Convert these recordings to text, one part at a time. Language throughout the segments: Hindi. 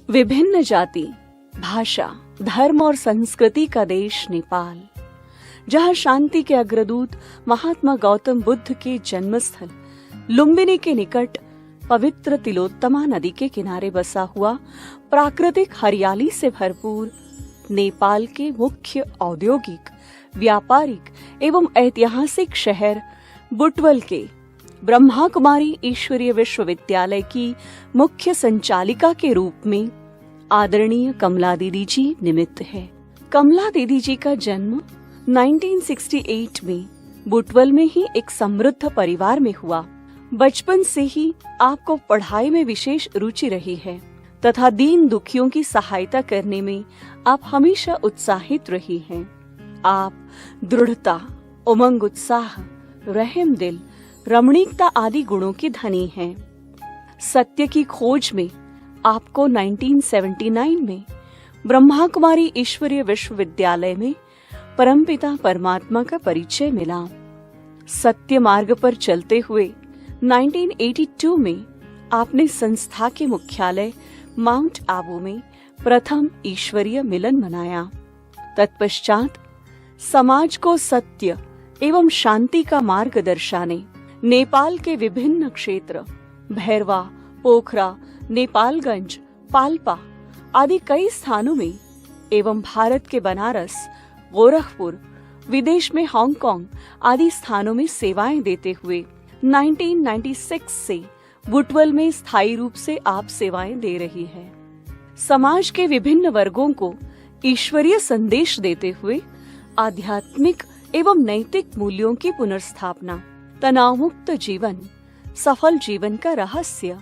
विभिन्न जाति, भाषा, धर्म और संस्कृति का देश नेपाल, जहां शांति के अग्रदूत महात्मा गौतम बुद्ध के जन्मस्थल लुम्बिनी के निकट पवित्र तिलोत्तमा नदी के किनारे बसा हुआ प्राकृतिक हरियाली से भरपूर नेपाल के मुख्य औद्योगिक, व्यापारिक एवं ऐतिहासिक शहर बुटवल के ब्रह्मा कुमारी ईश्वरीय विश्वविद्यालय की मुख्य संचालिका के रूप में आदरणीय कमला दीदी जी निमित्त है। कमला दीदी जी का जन्म 1968 में बुटवल में ही एक समृद्ध परिवार में हुआ। बचपन से ही आपको पढ़ाई में विशेष रुचि रही है तथा दीन दुखियों की सहायता करने में आप हमेशा उत्साहित रही हैं। आप दृढ़ता, उमंग, उत्साह, रहम दिल, रमणीकता आदि गुणों की धनी हैं। सत्य की खोज में आपको 1979 में ब्रह्मा कुमारी ईश्वरीय विश्वविद्यालय में परमपिता परमात्मा का परिचय मिला। सत्य मार्ग पर चलते हुए 1982 में आपने संस्था के मुख्यालय माउंट आबू में प्रथम ईश्वरीय मिलन मनाया। तत्पश्चात समाज को सत्य एवं शांति का मार्ग दर्शाने नेपाल के विभिन्न क्षेत्र भैरवा, पोखरा, नेपालगंज, पाल्पा आदि कई स्थानों में एवं भारत के बनारस, गोरखपुर, विदेश में हांगकांग आदि स्थानों में सेवाएं देते हुए 1996 से बुटवल में स्थायी रूप से आप सेवाएं दे रही है। समाज के विभिन्न वर्गों को ईश्वरीय संदेश देते हुए आध्यात्मिक एवं नैतिक मूल्यों की पुनर्स्थापना, तनावमुक्त जीवन, सफल जीवन का रहस्य,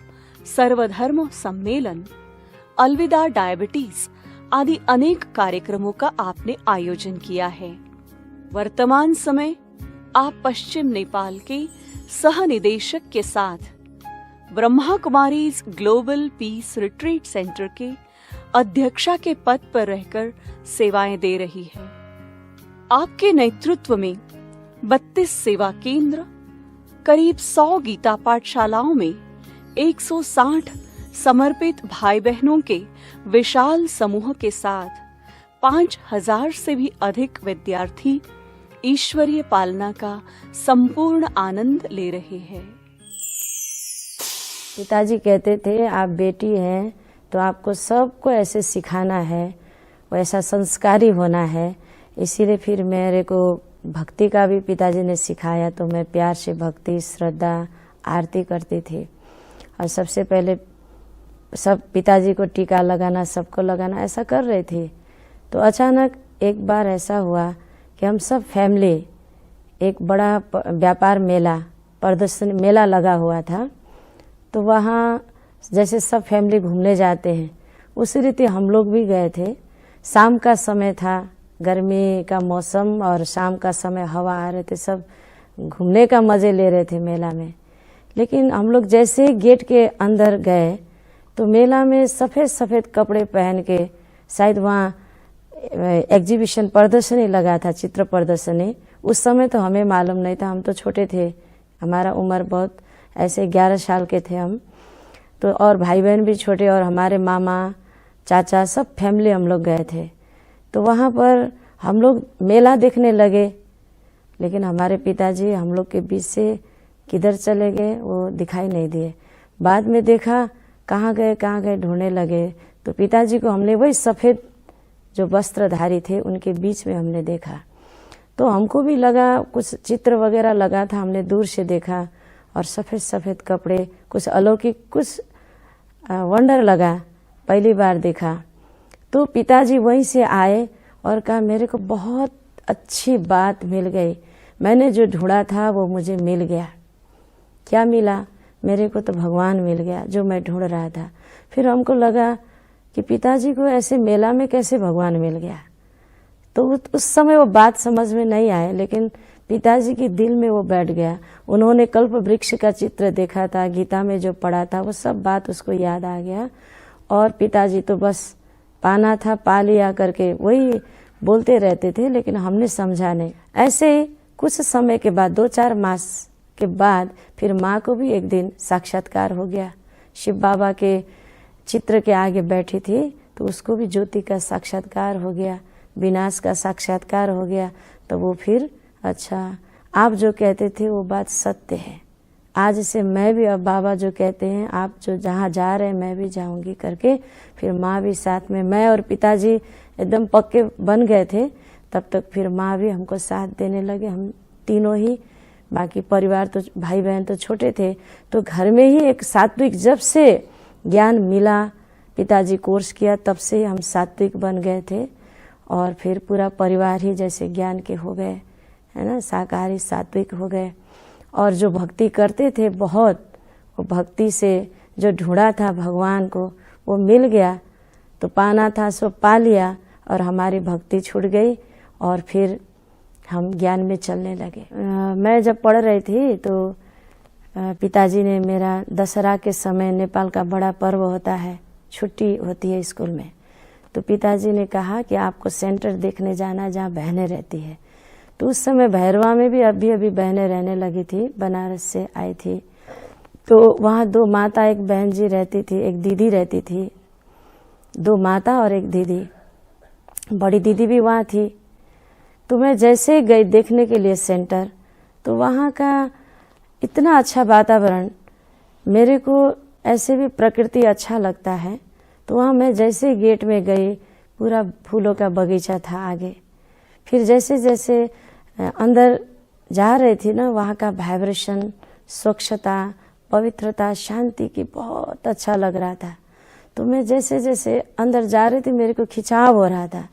सर्वधर्म सम्मेलन, अलविदा डायबिटीज आदि अनेक कार्यक्रमों का आपने आयोजन किया है। वर्तमान समय आप पश्चिम नेपाल के सह निदेशक के साथ Brahma Kumaris global piece retreat centre के अध्यक्षा के पद पर रहकर सेवाएं दे रही है। आपके नेतृत्व में 32 सेवा केंद्र, करीब 100 गीता पाठशालाओं में 160 समर्पित भाई बहनों के विशाल समूह के साथ 5000 से भी अधिक विद्यार्थी ईश्वरीय पालना का संपूर्ण आनंद ले रहे हैं। पिताजी कहते थे आप बेटी हैं तो आपको सबको ऐसे सिखाना है, वैसा संस्कारी होना है। इसीलिए फिर मेरे को भक्ति का भी पिताजी ने सिखाया, तो मैं प्यार से भक्ति, श्रद्धा, आरती करती थी। और सबसे पहले सब पिताजी को टीका लगाना, सबको लगाना, ऐसा कर रही थी। तो अचानक एक बार ऐसा हुआ कि हम सब फैमिली, एक बड़ा व्यापार मेला, प्रदर्शनी मेला लगा हुआ था, तो वहाँ जैसे सब फैमिली घूमने जाते हैं उसी रीति हम लोग भी गए थे। शाम का समय था, गर्मी का मौसम और शाम का समय, हवा आ रहे थे, सब घूमने का मज़े ले रहे थे मेला में। लेकिन हम लोग जैसे ही गेट के अंदर गए तो मेला में सफ़ेद सफ़ेद कपड़े पहन के, शायद वहाँ एग्जीबिशन प्रदर्शनी लगा था, चित्र प्रदर्शनी। उस समय तो हमें मालूम नहीं था, हम तो छोटे थे, हमारा उम्र बहुत ऐसे 11 साल के थे हम तो, और भाई बहन भी छोटे, और हमारे मामा चाचा सब फैमिली हम लोग गए थे। तो वहाँ पर हम लोग मेला देखने लगे, लेकिन हमारे पिताजी हम लोग के बीच से किधर चले गए वो दिखाई नहीं दिए। बाद में देखा कहाँ गए ढूंढने लगे तो पिताजी को हमने वही सफ़ेद जो वस्त्रधारी थे उनके बीच में हमने देखा। तो हमको भी लगा कुछ चित्र वगैरह लगा था, हमने दूर से देखा और सफ़ेद सफ़ेद कपड़े, कुछ अलौकिक, कुछ वंडर लगा, पहली बार देखा। तो पिताजी वहीं से आए और कहा मेरे को बहुत अच्छी बात मिल गई, मैंने जो ढूंढा था वो मुझे मिल गया। क्या मिला? मेरे को तो भगवान मिल गया जो मैं ढूंढ रहा था। फिर हमको लगा कि पिताजी को ऐसे मेला में कैसे भगवान मिल गया। तो उस समय वो बात समझ में नहीं आए, लेकिन पिताजी के दिल में वो बैठ गया। उन्होंने कल्प वृक्ष का चित्र देखा था, गीता में जो पढ़ा था वो सब बात उसको याद आ गया, और पिताजी तो बस पाना था पा लिया करके वही बोलते रहते थे, लेकिन हमने समझा नहीं। ऐसे ही कुछ समय के बाद, 2-4 मास के बाद, फिर माँ को भी एक दिन साक्षात्कार हो गया। शिव बाबा के चित्र के आगे बैठी थी तो उसको भी ज्योति का साक्षात्कार हो गया, विनाश का साक्षात्कार हो गया। तो वो फिर अच्छा, आप जो कहते थे वो बात सत्य है, आज से मैं भी, अब बाबा जो कहते हैं आप जो जहाँ जा रहे हैं मैं भी जाऊंगी करके, फिर माँ भी साथ में, मैं और पिताजी एकदम पक्के बन गए थे। तब तक फिर माँ भी हमको साथ देने लगे, हम तीनों ही। बाकी परिवार तो, भाई बहन तो छोटे थे, तो घर में ही एक सात्विक, जब से ज्ञान मिला, पिताजी कोर्स किया, तब से हम सात्विक बन गए थे। और फिर पूरा परिवार ही जैसे ज्ञान के हो गए, है ना, शाकाहारी सात्विक हो गए। और जो भक्ति करते थे बहुत, वो भक्ति से जो ढूंढा था भगवान को वो मिल गया। तो पाना था सो पा लिया, और हमारी भक्ति छूट गई और फिर हम ज्ञान में चलने लगे। मैं जब पढ़ रही थी तो पिताजी ने मेरा, दशहरा के समय नेपाल का बड़ा पर्व होता है, छुट्टी होती है स्कूल में, तो पिताजी ने कहा कि आपको सेंटर देखने जाना जहाँ बहनें रहती है। तो उस समय भैरवा में भी अभी बहनें रहने लगी थी, बनारस से आई थी। तो वहाँ 2 माता, एक बहन जी रहती थी, एक दीदी रहती थी, 2 माता और एक दीदी, बड़ी दीदी भी वहाँ थी। तो मैं जैसे गई देखने के लिए सेंटर, तो वहाँ का इतना अच्छा वातावरण, मेरे को ऐसे भी प्रकृति अच्छा लगता है। तो वहाँ मैं जैसे गेट में गई, पूरा फूलों का बगीचा था आगे। फिर जैसे जैसे अंदर जा रही थी ना, वहाँ का वाइब्रेशन, स्वच्छता, पवित्रता, शांति की बहुत अच्छा लग रहा था। तो मैं जैसे जैसे अंदर जा रही थी मेरे को खिंचाव हो रहा था।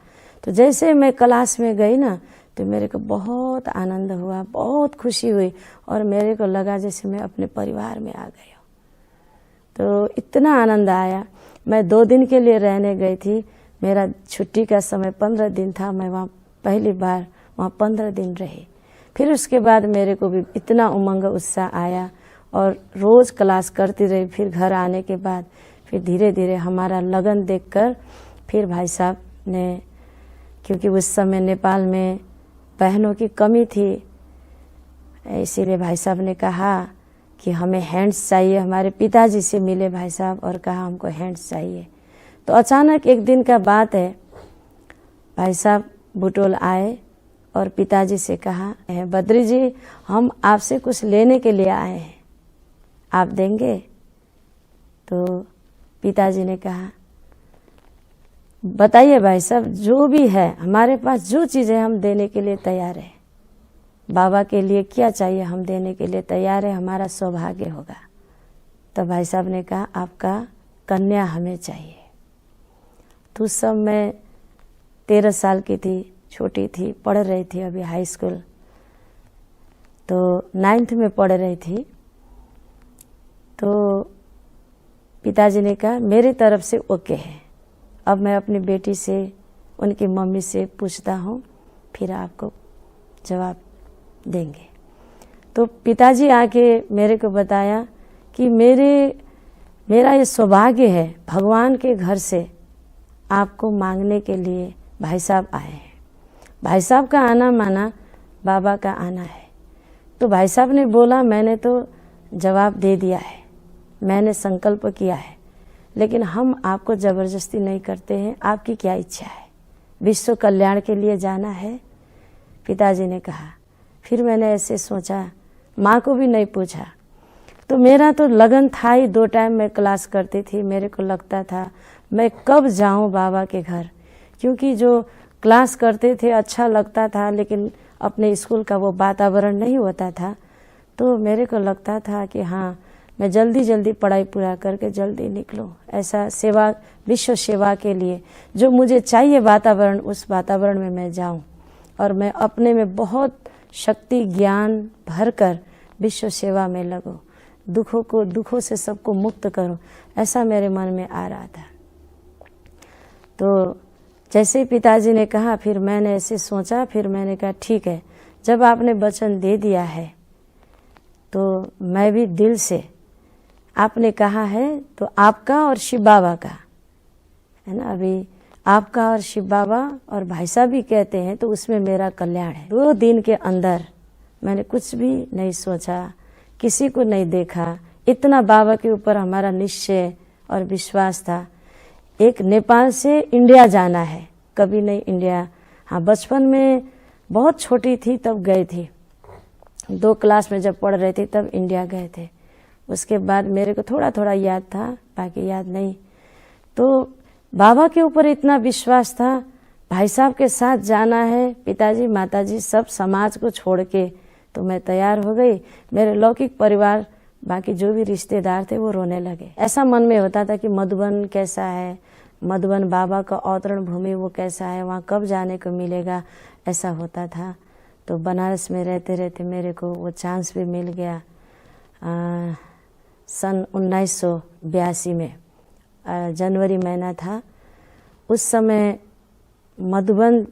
तो जैसे मैं क्लास में गई ना, तो मेरे को बहुत आनंद हुआ, बहुत खुशी हुई, और मेरे को लगा जैसे मैं अपने परिवार में आ गई हूँ। तो इतना आनंद आया। मैं 2 दिन के लिए रहने गई थी, मेरा छुट्टी का समय 15 दिन था, मैं वहाँ पहली बार वहाँ 15 दिन रही। फिर उसके बाद मेरे को भी इतना उमंग उत्साह आया और रोज़ क्लास करती रही। फिर घर आने के बाद फिर धीरे धीरे हमारा लगन देखकर फिर भाई साहब ने, क्योंकि उस समय नेपाल में बहनों की कमी थी, इसीलिए भाई साहब ने कहा कि हमें हैंड्स चाहिए। हमारे पिताजी से मिले भाई साहब और कहा हमको हैंड्स चाहिए। तो अचानक एक दिन का बात है, भाई साहब बुटोल आए और पिताजी से कहा, बद्री जी हम आपसे कुछ लेने के लिए आए हैं, आप देंगे? तो पिताजी ने कहा बताइए भाई साहब, जो भी है हमारे पास, जो चीज़ें हम देने के लिए तैयार हैं। बाबा के लिए क्या चाहिए हम देने के लिए तैयार है, हमारा सौभाग्य होगा। तो भाई साहब ने कहा आपका कन्या हमें चाहिए। तो उस समय मैं 13 साल की थी, छोटी थी, पढ़ रही थी अभी हाई स्कूल, तो 9th में पढ़ रही थी। तो पिताजी ने कहा मेरी तरफ से ओके है, अब मैं अपनी बेटी से उनकी मम्मी से पूछता हूँ, फिर आपको जवाब देंगे। तो पिताजी आके मेरे को बताया कि मेरा ये सौभाग्य है, भगवान के घर से आपको मांगने के लिए भाई साहब आए हैं। भाई साहब का आना माना बाबा का आना है। तो भाई साहब ने बोला, मैंने तो जवाब दे दिया है, मैंने संकल्प किया है, लेकिन हम आपको ज़बरदस्ती नहीं करते हैं, आपकी क्या इच्छा है? विश्व कल्याण के लिए जाना है, पिताजी ने कहा। फिर मैंने ऐसे सोचा, माँ को भी नहीं पूछा। तो मेरा तो लगन था ही, 2 टाइम मैं क्लास करती थी। मेरे को लगता था मैं कब जाऊं बाबा के घर, क्योंकि जो क्लास करते थे अच्छा लगता था, लेकिन अपने स्कूल का वो वातावरण नहीं होता था। तो मेरे को लगता था कि हाँ, मैं जल्दी जल्दी पढ़ाई पूरा करके जल्दी निकलूं, ऐसा सेवा, विश्व सेवा के लिए जो मुझे चाहिए वातावरण, उस वातावरण में मैं जाऊं और मैं अपने में बहुत शक्ति ज्ञान भरकर विश्व सेवा में लगूं, दुखों से सबको मुक्त करूं, ऐसा मेरे मन में आ रहा था। तो जैसे ही पिताजी ने कहा, फिर मैंने ऐसे सोचा, फिर मैंने कहा ठीक है, जब आपने वचन दे दिया है तो मैं भी दिल से, आपने कहा है तो आपका और शिव बाबा का है ना, अभी आपका और शिव बाबा और भाई साहब भी कहते हैं, तो उसमें मेरा कल्याण है। 2 दिन के अंदर मैंने कुछ भी नहीं सोचा, किसी को नहीं देखा, इतना बाबा के ऊपर हमारा निश्चय और विश्वास था। एक नेपाल से इंडिया जाना है, कभी नहीं इंडिया, हाँ बचपन में बहुत छोटी थी तब गई थी, 2 क्लास में जब पढ़ रही थी तब इंडिया गए थे। उसके बाद मेरे को थोड़ा थोड़ा याद था, बाकी याद नहीं। तो बाबा के ऊपर इतना विश्वास था, भाई साहब के साथ जाना है, पिताजी माताजी सब समाज को छोड़ के, तो मैं तैयार हो गई। मेरे लौकिक परिवार, बाकी जो भी रिश्तेदार थे वो रोने लगे। ऐसा मन में होता था कि मधुबन कैसा है, मधुबन बाबा का अवतरण भूमि वो कैसा है, वहाँ कब जाने को मिलेगा, ऐसा होता था। तो बनारस में रहते रहते मेरे को वो चांस भी मिल गया। सन 1982 में जनवरी महीना था, उस समय मधुबन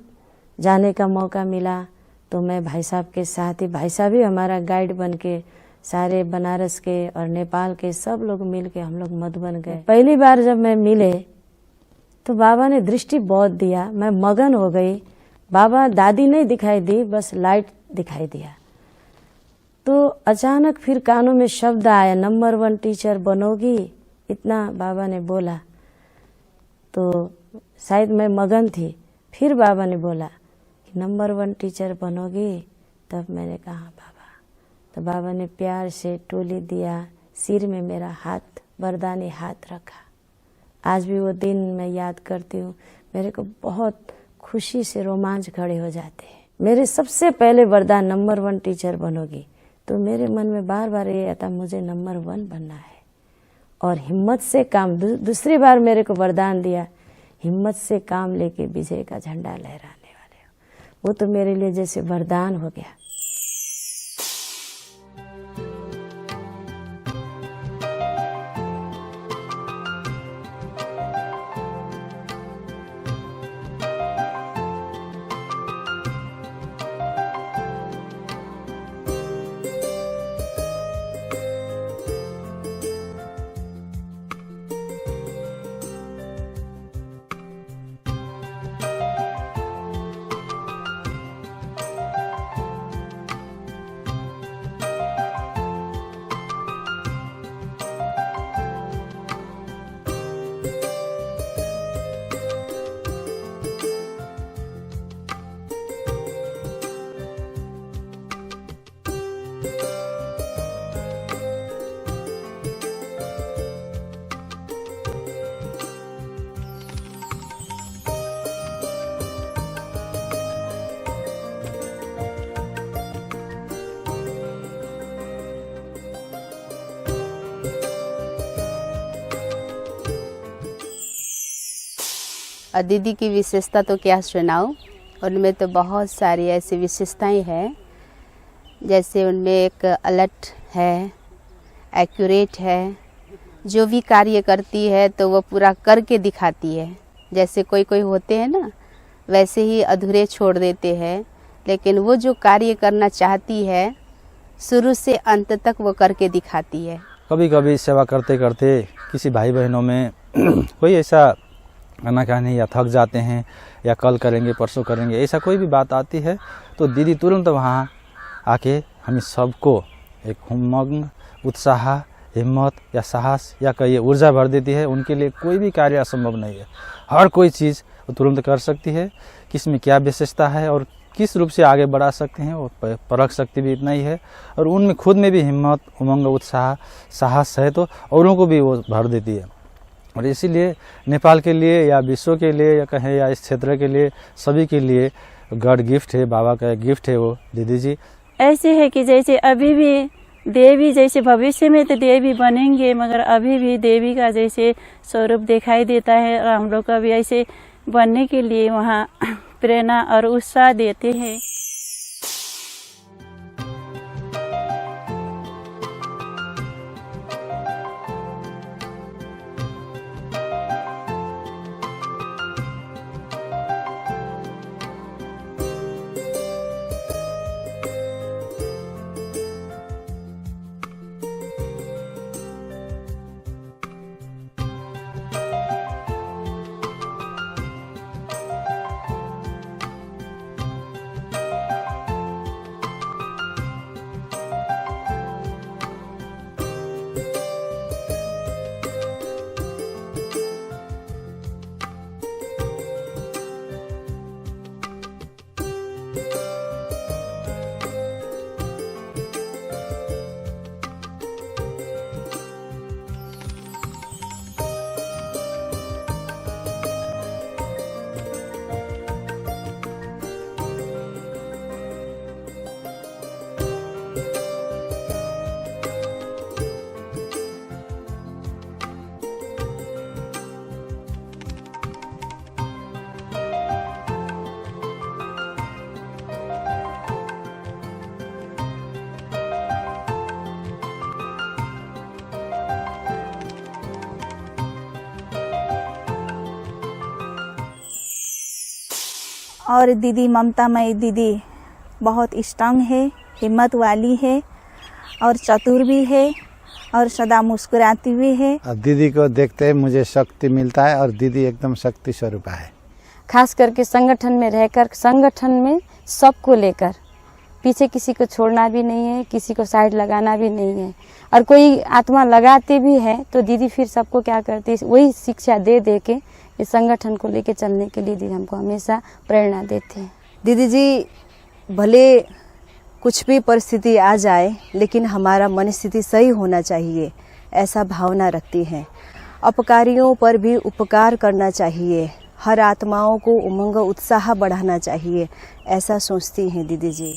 जाने का मौका मिला। तो मैं भाई साहब के साथ ही, भाई साहब ही हमारा गाइड बन के सारे बनारस के और नेपाल के सब लोग मिल के हम लोग मधुबन गए। पहली बार जब मैं मिले तो बाबा ने दृष्टि बहुत दिया, मैं मगन हो गई। बाबा दादी नहीं दिखाई दी, बस लाइट दिखाई दिया। तो अचानक फिर कानों में शब्द आया, नंबर 1 टीचर बनोगी, इतना बाबा ने बोला। तो शायद मैं मगन थी, फिर बाबा ने बोला कि नंबर 1 टीचर बनोगी। तब मैंने कहा बाबा। तो बाबा ने प्यार से टोली दिया, सिर में मेरा हाथ, वरदानी हाथ रखा। आज भी वो दिन मैं याद करती हूँ, मेरे को बहुत खुशी से रोमांच खड़े हो जाते हैं। मेरे सबसे पहले वरदान नंबर 1 टीचर बनोगी। तो मेरे मन में बार बार ये आता, मुझे नंबर 1 बनना है और हिम्मत से काम। दूसरी बार मेरे को वरदान दिया, हिम्मत से काम लेके विजय का झंडा लहराने वाले हो। वो तो मेरे लिए जैसे वरदान हो गया। और दीदी की विशेषता तो क्या सुनाऊं, उनमें तो बहुत सारी ऐसी विशेषताएं हैं। जैसे उनमें एक अलर्ट है, एक्यूरेट है, जो भी कार्य करती है तो वो पूरा करके दिखाती है। जैसे कोई कोई होते हैं ना, वैसे ही अधूरे छोड़ देते हैं, लेकिन वो जो कार्य करना चाहती है शुरू से अंत तक वो करके दिखाती है। कभी कभी सेवा करते करते किसी भाई बहनों में कोई ऐसा आनाकानी या थक जाते हैं या कल करेंगे परसों करेंगे ऐसा कोई भी बात आती है तो दीदी तुरंत वहाँ आके हम सबको एक उमंग, उत्साह, हिम्मत या साहस या कहिए ऊर्जा भर देती है। उनके लिए कोई भी कार्य असंभव नहीं है, हर कोई चीज़ वो तुरंत कर सकती है। किस में क्या विशेषता है और किस रूप से आगे बढ़ा सकते हैं वो परख सकती भी इतना ही है। और उनमें खुद में भी हिम्मत, उमंग, उत्साह, साहस है तो औरों को भी वो भर देती है। और इसीलिए नेपाल के लिए या विश्व के लिए या कहें या इस क्षेत्र के लिए सभी के लिए गॉड गिफ्ट है, बाबा का गिफ्ट है वो दीदी जी। ऐसे है कि जैसे अभी भी देवी, जैसे भविष्य में तो देवी बनेंगे मगर अभी भी देवी का जैसे स्वरूप दिखाई देता है और हम लोग का भी ऐसे बनने के लिए वहाँ प्रेरणा और उत्साह देते हैं। और दीदी ममतामयी दीदी बहुत स्ट्रांग है, हिम्मत वाली है और चतुर भी है और सदा मुस्कुराती भी है। दीदी को देखते ही मुझे शक्ति मिलता है और दीदी एकदम शक्ति स्वरूपा है। खास करके संगठन में रहकर संगठन में सबको लेकर पीछे किसी को छोड़ना भी नहीं है, किसी को साइड लगाना भी नहीं है। और कोई आत्मा लगाते भी है तो दीदी फिर सबको क्या करती है, वही शिक्षा दे दे के इस संगठन को लेके चलने के लिए दीदी हमको हमेशा प्रेरणा देते हैं। दीदी जी भले कुछ भी परिस्थिति आ जाए लेकिन हमारा मन स्थिति सही होना चाहिए, ऐसा भावना रखती हैं। अपकारियों पर भी उपकार करना चाहिए, हर आत्माओं को उमंग उत्साह बढ़ाना चाहिए, ऐसा सोचती हैं दीदी जी।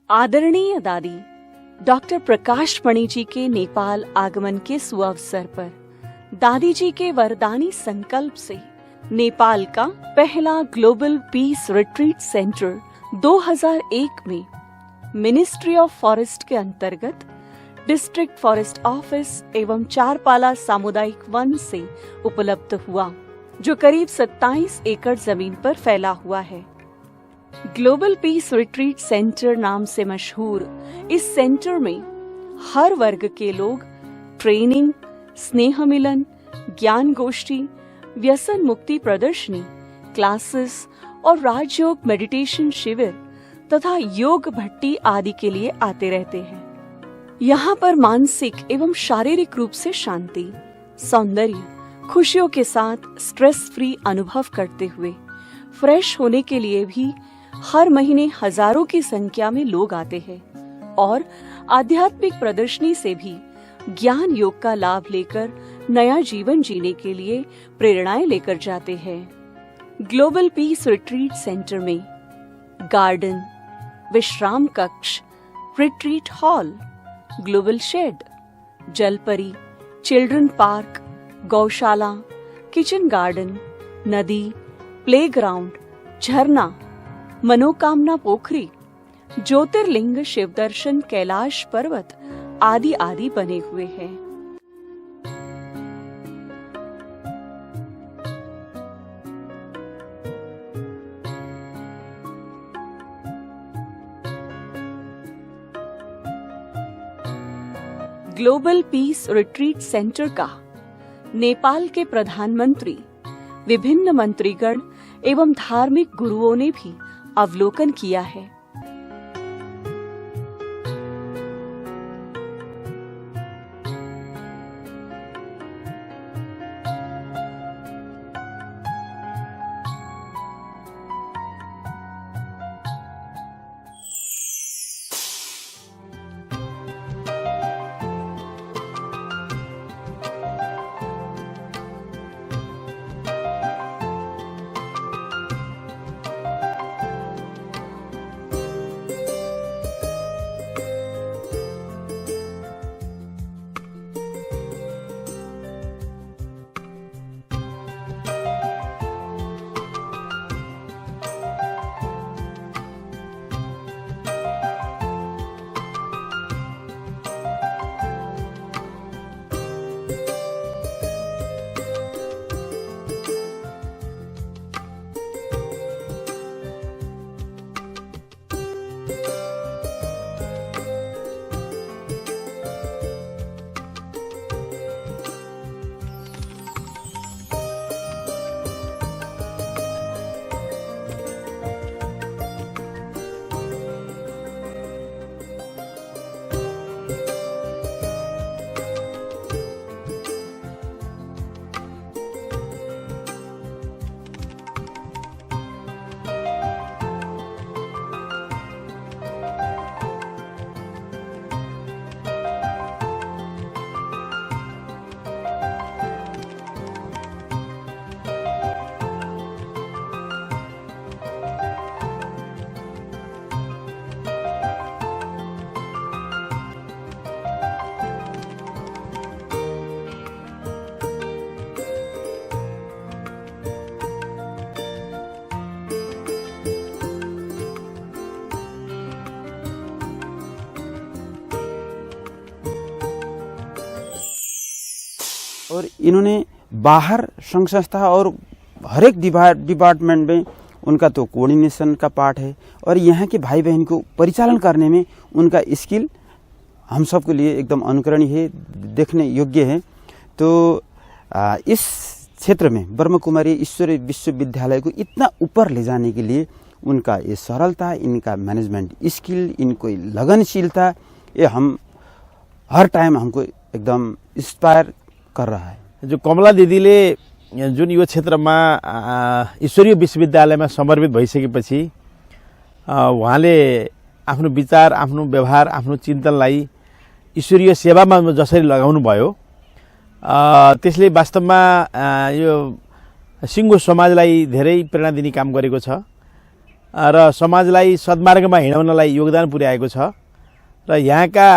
आदरणीय दादी डॉक्टर प्रकाश मणि जी के नेपाल आगमन के सुअवसर पर दादी जी के वरदानी संकल्प से नेपाल का पहला ग्लोबल पीस रिट्रीट सेंटर 2001 में मिनिस्ट्री ऑफ फॉरेस्ट के अंतर्गत डिस्ट्रिक्ट फॉरेस्ट ऑफिस एवं चारपाला सामुदायिक वन से उपलब्ध हुआ, जो करीब 27 एकड़ जमीन पर फैला हुआ है। ग्लोबल पीस रिट्रीट सेंटर नाम से मशहूर इस सेंटर में हर वर्ग के लोग ट्रेनिंग, स्नेह मिलन, ज्ञान गोष्ठी, व्यसन मुक्ति प्रदर्शनी, क्लासेस और राजयोग मेडिटेशन शिविर तथा योग भट्टी आदि के लिए आते रहते हैं। यहाँ पर मानसिक एवं शारीरिक रूप से शांति, सौंदर्य, खुशियों के साथ स्ट्रेस फ्री अनुभव करते हुए फ्रेश होने के लिए भी हर महीने हजारों की संख्या में लोग आते हैं और आध्यात्मिक प्रदर्शनी से भी ज्ञान योग का लाभ लेकर नया जीवन जीने के लिए प्रेरणाएं लेकर जाते हैं। ग्लोबल पीस रिट्रीट सेंटर में गार्डन, विश्राम कक्ष, रिट्रीट हॉल, ग्लोबल शेड, जलपरी, चिल्ड्रन पार्क, गौशाला, किचन गार्डन, नदी, प्लेग्राउंड, झरना, मनोकामना पोखरी, ज्योतिर्लिंग, शिव दर्शन, कैलाश पर्वत आदि आदि बने हुए हैं। ग्लोबल पीस रिट्रीट सेंटर का नेपाल के प्रधानमंत्री, विभिन्न मंत्रीगण एवं धार्मिक गुरुओं ने भी अवलोकन किया है। और इन्होंने बाहर संघ संस्था और हर एक डिपार्टमेंट में उनका तो कोऑर्डिनेशन का पार्ट है और यहाँ के भाई बहन को परिचालन करने में उनका स्किल हम सब के लिए एकदम अनुकरणीय है, देखने योग्य है। तो इस क्षेत्र में ब्रह्म कुमारी ईश्वरीय विश्वविद्यालय को इतना ऊपर ले जाने के लिए उनका ये सरलता, इनका मैनेजमेंट स्किल, इनको लगनशीलता, ये हम हर टाइम हमको एकदम इंस्पायर कर रहा है। जो कमला दिदीले जुन यो क्षेत्रमा ईश्वरीय विश्वविद्यालयमा समर्पित भइसकेपछि उहाँले आफ्नो विचार, आफ्नो व्यवहार, आफ्नो चिन्तनलाई ईश्वरीय सेवामा जसरी लगाउनु भयो त्यसले वास्तवमा यो सिङ्गो समाजलाई धेरै प्रेरणा दिने काम गरेको छ र समाजलाई सद्मार्गमा हिँडाउनलाई योगदान पुर्याएको छ र यहाँका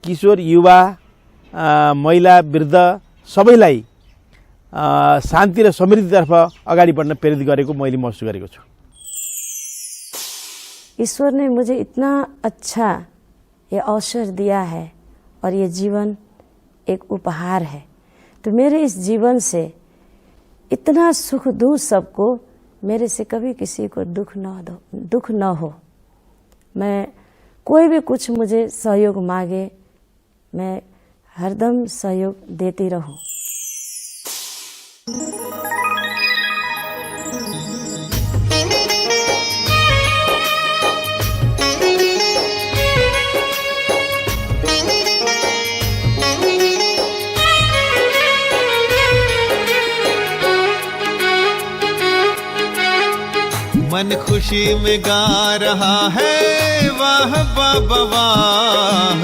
किशोर, युवा, महिला, वृद्ध सबैलाई शान्ति र समृद्धितर्फ अगाडि बढ्न प्रेरित गरेको मैले महसुस गरेको छु। ईश्वर ने मुझे इतना अच्छा ये अवसर दिया है और ये जीवन एक उपहार है, तो मेरे इस जीवन से इतना सुख दूँ सबको, मेरे से कभी किसी को दुख न हो। मैं कोई भी कुछ मुझे सहयोग मांगे मैं हरदम सहयोग देती रहूं। मन खुशी में गा रहा है वाह बाबा वाह,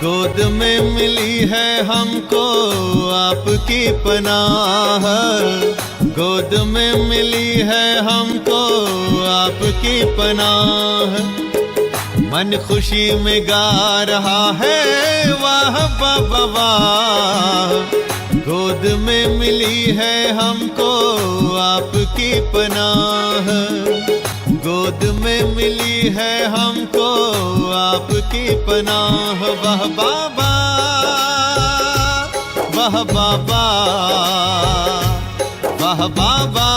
गोद में मिली है हमको आपकी पनाह, गोद में मिली है हमको आपकी पनाह। मन खुशी में गा रहा है वाह बाबा वाह, गोद में मिली है हमको आपकी पनाह, गोद में मिली है हमको आपकी पनाह। वाह बाबा वाह बाबा वाह बाबा।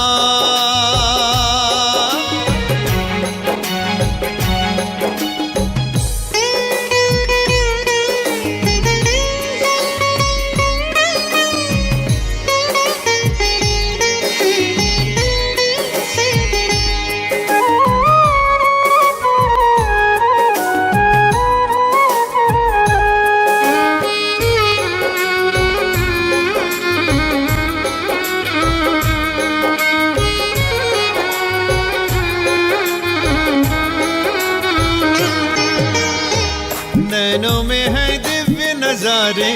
नैनों में है दिव्य नजारे,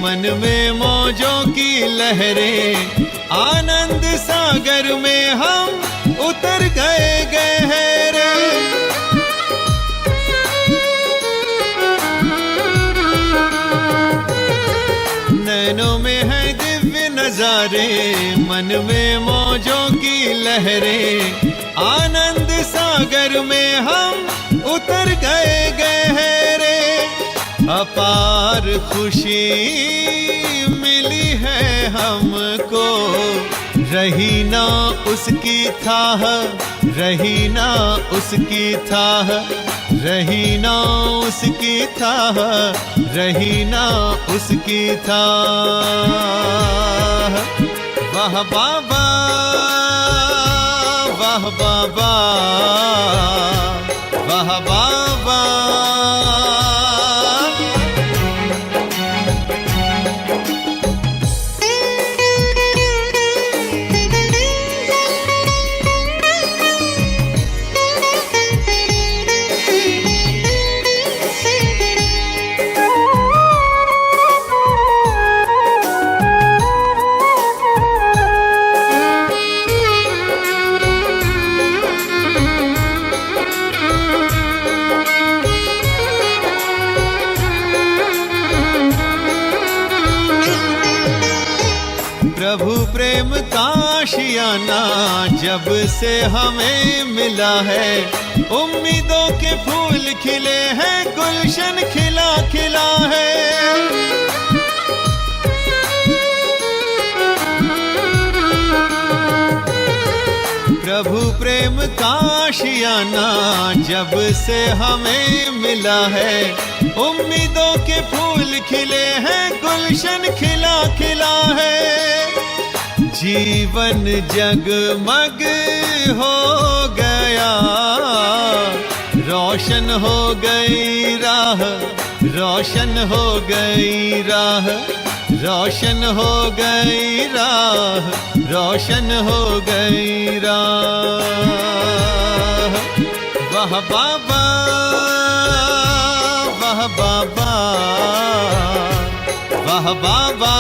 मन में मौजों की लहरें, आनंद सागर में हम उतर गए गहरे। नैनों में है दिव्य नजारे, मन में मौजों की लहरें, आनंद सागर में हम उतर गए गहरे। अपार खुशी मिली है हमको, रही ना उसकी थाह, रही ना उसकी थाह, रही ना उसकी थाह, रही ना उसकी थाह। वाह बाबा वाह बाबा वाह बाबा। प्रभु प्रेम का आशियाना जब से हमें मिला है, उम्मीदों के फूल खिले हैं, गुलशन खिला खिला है। प्रभु प्रेम का आशियाना जब से हमें मिला है, उम्मीदों के फूल खिले हैं, गुलशन खिला खिला है। जीवन जगमग हो गया, रोशन हो गई राह, रोशन हो गई राह, रोशन हो गई राह, रोशन हो गई राह। वाह बाबा वाह बाबा वाह बाबा।